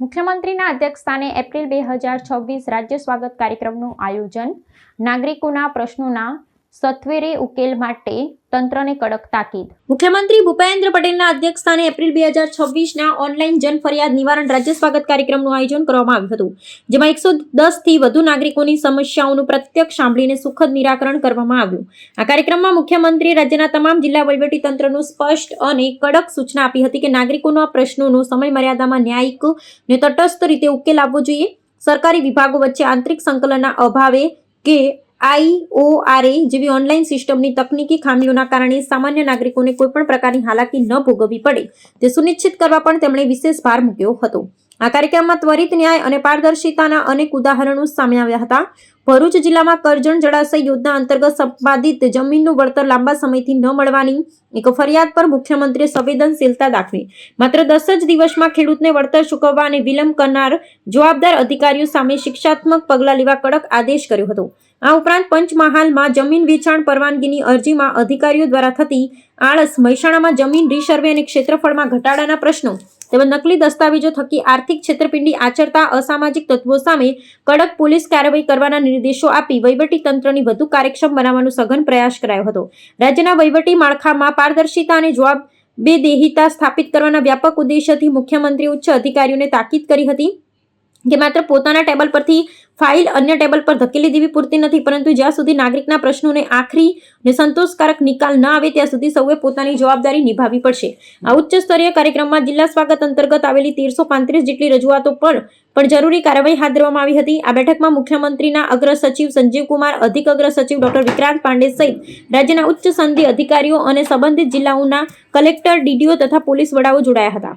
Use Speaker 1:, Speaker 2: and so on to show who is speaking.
Speaker 1: મુખ્યમંત્રીના અધ્યક્ષસ્થાને એપ્રિલ 2026 રાજ્ય સ્વાગત કાર્યક્રમનું આયોજન. નાગરિકોના પ્રશ્નોના સત્વરે ઉકેલ માટે તંત્રને કડક તાકીદ. મુખ્યમંત્રી ભૂપેન્દ્ર પટેલના અધ્યક્ષસ્થાને એપ્રિલ 2026ના ઓનલાઈન જન ફરિયાદ નિવારણ રાજ્ય સ્વાગત કાર્યક્રમનું આયોજન કરવામાં આવ્યું હતું, જેમાં 110 થી વધુ નાગરિકોની સમસ્યાઓનું પ્રત્યક્ષ સાંભળીને સુખદ નિરાકરણ કરવામાં આવ્યું. આ કાર્યક્રમમાં મુખ્યમંત્રીએ રાજ્યના તમામ જિલ્લા વહીવટી તંત્રનું સ્પષ્ટ અને કડક સૂચના આપી હતી કે નાગરિકોના પ્રશ્નોનો સમય મર્યાદામાં ન્યાયિક અને તટસ્થ રીતે ઉકેલ આપવો જોઈએ. સરકારી વિભાગો વચ્ચે આંતરિક સંકલનના અભાવે કે IORA જેવી ઓનલાઈન સિસ્ટમની તકનીકી ખામીઓના કારણે સામાન્ય નાગરિકોને કોઈપણ પ્રકારની હાલાકી ન ભોગવવી પડે તે સુનિશ્ચિત કરવા પણ તેમણે વિશેષ ભાર મૂક્યો હતો. આ કાર્યક્રમમાં ત્વરિત ન્યાય અને પારદર્શિતાના અનેક ઉદાહરણો સામે આવ્યા હતા. ભરૂચ જિલ્લામાં કરજણ જળાશય યોજના અંતર્ગત સંપાદિત જમીનનું વળતર લાંબા સમયથી ન મળવાની એક ફરિયાદ પર મુખ્યમંત્રીએ સંવેદનશીલતા દાખવી માત્ર 10 જ દિવસમાં ખેડૂતને વળતર ચૂકવવા અને વિલંબ કરનાર જવાબદાર અધિકારીઓ સામે શિક્ષાત્મક પગલાં લેવા કડક આદેશ કર્યો હતો. આ ઉપરાંત પંચમહાલમાં જમીન વેચાણ પરવાનગીની અરજીમાં અધિકારીઓ દ્વારા થતી આળસ, મહેસાણામાં જમીન રીસર્વે અને ક્ષેત્રફળમાં ઘટાડાના પ્રશ્નો તેમજ નકલી દસ્તાવેજો થકી આર્થિક છેતરપિંડી આચરતા અસામાજિક તત્વો સામે કડક પોલીસ કાર્યવાહી કરવાના નિર્દેશો આપી વહીવટી તંત્રની વધુ કાર્યક્ષમ બનાવવાનો સઘન પ્રયાસ કરાયો હતો. રાજ્યના વહીવટી માળખામાં પારદર્શિતા અને જવાબદેહિતા સ્થાપિત કરવાના વ્યાપક ઉદ્દેશ્યથી મુખ્યમંત્રીએ ઉચ્ચ અધિકારીઓને તાકીદ કરી હતી કે માત્ર પોતાના ટેબલ પરથી ફાઇલ અન્ય ટેબલ પર ધકેલી દેવી પૂરતી નથી, પરંતુ જ્યાં સુધી નાગરિકના પ્રશ્નોને આખરી અને સંતોષકારક નિકાલ ન આવે ત્યાં સુધી સૌએ પોતાની જવાબદારી નિભાવવી પડશે. આ ઉચ્ચ સ્તરીય કાર્યક્રમમાં જિલ્લા સ્વાગત અંતર્ગત આવેલી 1335 જેટલી રજૂઆતો પણ જરૂરી કાર્યવાહી હાથ ધરવામાં આવી હતી. આ બેઠકમાં મુખ્યમંત્રીના અગ્ર સચિવ સંજીવ કુમાર, અધિક અગ્ર સચિવ ડોક્ટર વિક્રાંત પાંડે સહિત રાજ્યના ઉચ્ચ સનદી અધિકારીઓ અને સંબંધિત જિલ્લાઓના કલેક્ટર, DDO તથા પોલીસ વડાઓ જોડાયા હતા.